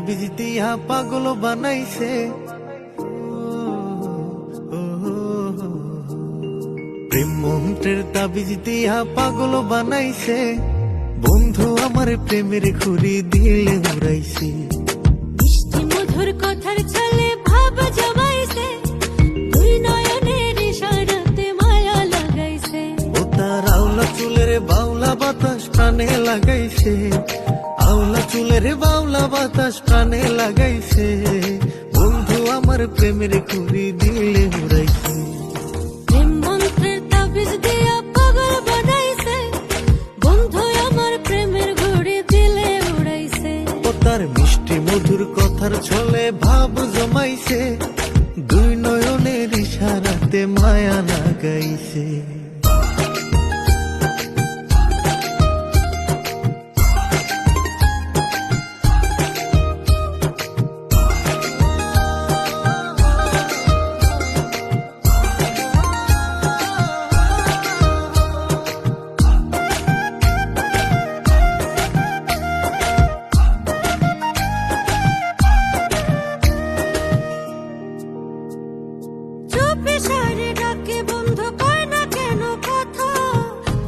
তাবিজ দিয়া পাগল বানাইছে, প্রেম মন্ত্রের তাবিজ দিয়া পাগল বানাইছে, বন্ধু আমার প্রেমের ঘুরি দিলে উড়াইছে। মিষ্টি মধুর কথার ছলে ভাব জমাইছে, দুই নয়নের ইশারাতে মায়া লাগাইছে। ও তার আওলা চুলের বাউলা বাতাস প্রাণে লাগাইছে, আওলা চুলের বাউলা বাতাস প্রাণে লাগাইছে, বন্ধু আমার প্রেমের ঘুরি দিলে উড়াইছে। প্রেম মন্ত্রের তাবিজ দিয়া পাগল বানাইছে, বন্ধু আমার প্রেমের ঘুড়ি দিলে উড়াইছে। ও তার মিষ্টি মধুর কথার ছলে ভাব জমাইছে, দুই নয়নের ইশারাতে মায়া লাগাইছে। চুপি সারে ডাকে বন্ধু কয় না কেন কথা,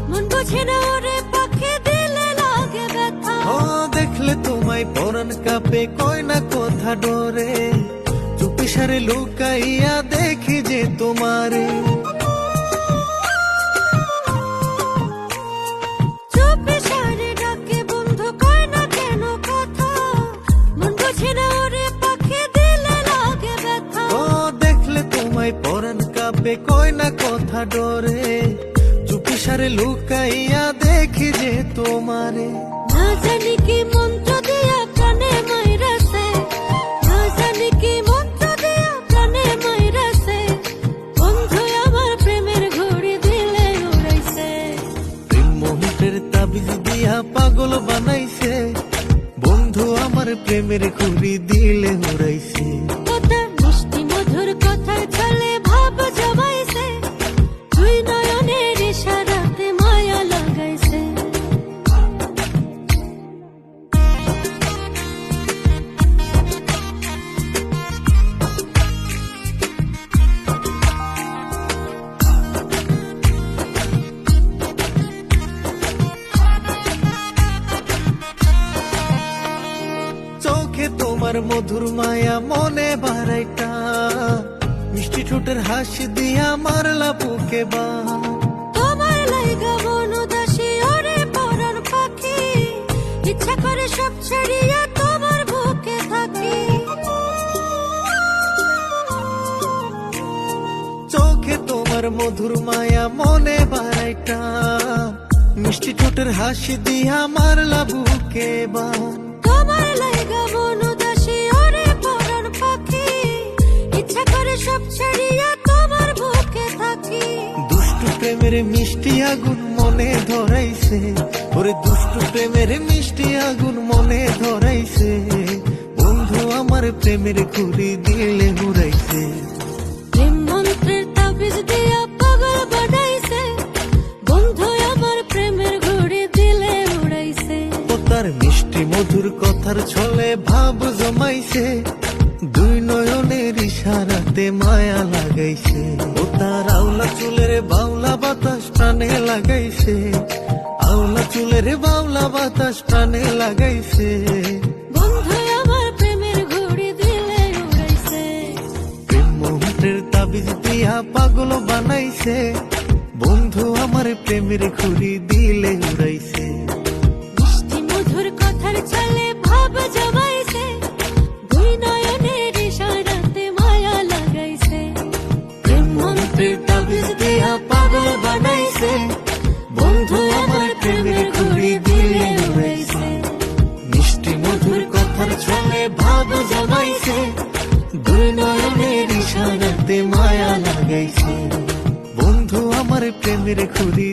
মন বুঝে না ওরে পাখি দিলে লাগে ব্যথা। ও দেখলে তোমায় পরাণ কাপে কয় না কথা ডরে, চুপি সারে লুকাইয়া দেখি যে তোমারে। চুপি সারে ডাকে বন্ধু কয় না কেন কথা, মন বুঝে না ওরে পাখি দিলে লাগে ব্যথা। ও দেখলে তোমায় পরাণ কাপে কয় না কথা ডরে, চুপি সারে লুকাইয়া দেখি যে তোমারে। না জানি কি মন্ত্র দিয়া প্রাণে মাইরাছে, না জানি কি মন্ত্র দিয়া প্রাণে মাইরাছে, বন্ধু আমার প্রেমের ঘুড়ি দিলে উড়াইছে। প্রেম মন্ত্রের তাবিজ দিয়া পাগল বানাইছে, বন্ধু আমার প্রেমের ঘুরি দিলে উড়াইছে। কথা মিষ্টি মধুর কথার ছলে ভাব জমাইছে, দুই নয়নের ইশারাতে মায়া লাগাইছে। চোখে তোমার মধুর মায়া মনে বাড়াইটা, মিষ্টি ঠোঁটের হাসি দিয়া মারলা বুকে বা। তোমার লাইগা মন উদাসী ওরে পরাণ পাখি, ইচ্ছা করে সব ছাড়িয়া তোমার বুকে থাকি। চোখে তোমার মধুর মায়া মনে বাড়াইটা, মিষ্টি ঠোঁটের হাসি দিয়া মারলা বুকে বা। তোমার লাইগা মন উদাসী ওরে পরাণ পাখি, ইচ্ছা করে সব ছাড়িয়া তোমার বুকে থাকি। দুষ্টু প্রেমের মিষ্টি আগুন মনে ধরাইছে, ওরে দুষ্টু প্রেমের মিষ্টি আগুন মনে ধরাইছে, বন্ধু আমার প্রেমের ঘুরি দিলে উড়াইছে। প্রেম মন্ত্রের তাবিজ দিয়া পাগল বানাইছে, বন্ধু আমার প্রেমের ঘুড়ি দিলে উড়াইছে। ও তার মিষ্টি মধুর কথার ছলে ভাব জমাইছে, দুই নয়নের ইশারাতে মায়া লাগাইছে। ও তার আওলা চুলের বাউলা বাতাস প্রাণে লাগাইছে, আওলা চুলের বাউলা বাতাস প্রাণে লাগাইছে, বন্ধু আমার প্রেমের ঘুড়ি দিলে উড়াইছে। প্রেম মন্ত্রের তাবিজ দিয়া পাগল বানাইছে, বন্ধু আমার প্রেমের ঘুরি দিলে উড়াইছে। মিষ্টি মধুর কথার ছলে ভাব জমাইছে, দুই নয়নের ইশারাতে মায়া লাগাইছে। প্রেম মন্ত্রের তাবিজ দিয়া পাগল বানাইছে, বন্ধু আমার প্রেমের ঘুরি দিলে উড়াইছে। মিষ্টি মধুর কথার ছলে ভাব জমাইছে, দুই নয়নের ইশারাতে মায়া লাগাইছে, বন্ধু আমার প্রেমের ঘুরি